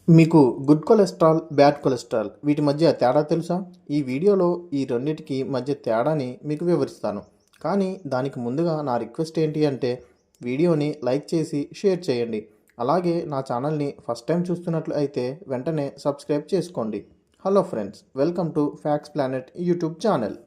మీకు good cholesterol, bad cholesterol వీటి మధ్య తేడా తెలుసా? ఈ వీడియోలో ఈ రెండిటికి మధ్య తేడాని మీకు వివరిస్తాను. కానీ దానికి ముందుగా నా రిక్వెస్ట్ ఏంటి అంటే వీడియోని లైక్ చేసి షేర్ చేయండి. అలాగే నా ఛానల్ని ఫస్ట్ టైం చూస్తున్నట్లు అయితే వెంటనే సబ్స్క్రైబ్ చేసుకోండి. Hello friends, welcome to facts planet YouTube channel.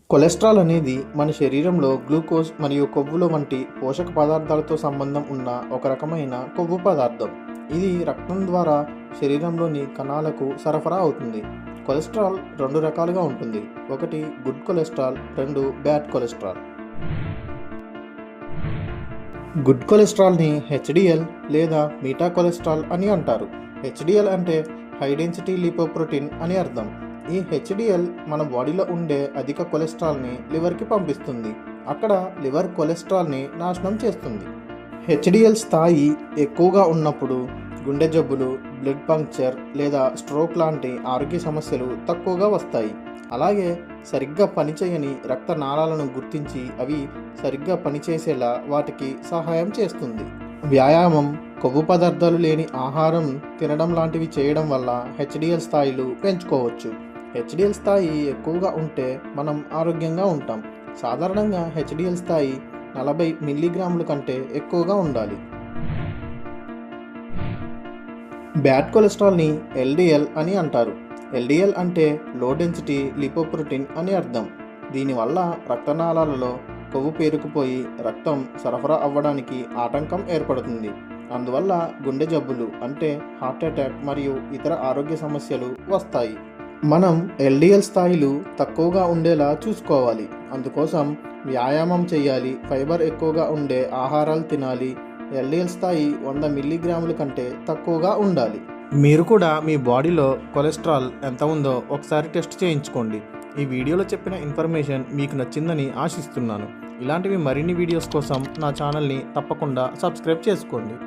Cholesterol అనేది మన శరీరంలో గ్లూకోజ్ మరియు కొవ్వుల వంటి పోషక పదార్థాలతో సంబంధం ఉన్న ఒక రకమైన కొవ్వు పదార్థం. ఇది రక్తం ద్వారా శరీరంలోని కణాలకు సరఫరా అవుతుంది. కొలెస్ట్రాల్ రెండు రకాలుగా ఉంటుంది. ఒకటి గుడ్ కొలెస్ట్రాల్, రెండు బ్యాడ్ కొలెస్ట్రాల్. గుడ్ కొలెస్ట్రాల్ని హెచ్డిఎల్ లేదా మీటా కొలెస్ట్రాల్ అని అంటారు. హెచ్డిఎల్ అంటే హై డెన్సిటీ లిపోప్రోటీన్ అని అర్థం. ఈ హెచ్డిఎల్ మన బాడీలో ఉండే అధిక కొలెస్ట్రాల్ని లివర్కి పంపిస్తుంది. అక్కడ లివర్ కొలెస్ట్రాల్ని నాశనం చేస్తుంది. హెచ్డిఎల్ స్థాయి ఎక్కువగా ఉన్నప్పుడు గుండె జబ్బులు, బ్లడ్ పంక్చర్ లేదా స్ట్రోక్ లాంటి ఆరోగ్య సమస్యలు తక్కువగా వస్తాయి. అలాగే సరిగ్గా పనిచేయని రక్తనాళాలను గుర్తించి అవి సరిగ్గా పనిచేసేలా వాటికి సహాయం చేస్తుంది. వ్యాయామం, కొవ్వు పదార్థాలు లేని ఆహారం తినడం లాంటివి చేయడం వల్ల హెచ్డిఎల్ స్థాయిలు పెంచుకోవచ్చు. హెచ్డిఎల్ స్థాయి ఎక్కువగా ఉంటే మనం ఆరోగ్యంగా ఉంటాం. సాధారణంగా హెచ్డిఎల్ స్థాయి 40 మిల్లీగ్రాముల కంటే ఎక్కువగా ఉండాలి. బ్యాడ్ కొలెస్ట్రాల్ని ఎల్డిఎల్ అని అంటారు. ఎల్డిఎల్ అంటే లో డెన్సిటీ లిపోప్రోటీన్ అని అర్థం. దీనివల్ల రక్తనాళాలలో కొవ్వు పేరుకుపోయి రక్తం సరఫరా అవ్వడానికి ఆటంకం ఏర్పడుతుంది. అందువల్ల గుండె జబ్బులు అంటే హార్ట్ అటాక్ మరియు ఇతర ఆరోగ్య సమస్యలు వస్తాయి. మనం ఎల్డిఎల్ స్థాయిలు తక్కువగా ఉండేలా చూసుకోవాలి. అందుకోసం వ్యాయామం చేయాలి, ఫైబర్ ఎక్కువగా ఉండే ఆహారాలు తినాలి. ఎల్డిఎల్ స్థాయి 100 మిల్లీగ్రాముల కంటే తక్కువగా ఉండాలి. మీరు కూడా మీ బాడీలో కొలెస్ట్రాల్ ఎంత ఉందో ఒకసారి టెస్ట్ చేయించుకోండి. ఈ వీడియోలో చెప్పిన ఇన్ఫర్మేషన్ మీకు నచ్చిందని ఆశిస్తున్నాను. ఇలాంటివి మరిన్ని వీడియోస్ కోసం నా ఛానల్ని తప్పకుండా సబ్స్క్రైబ్ చేసుకోండి.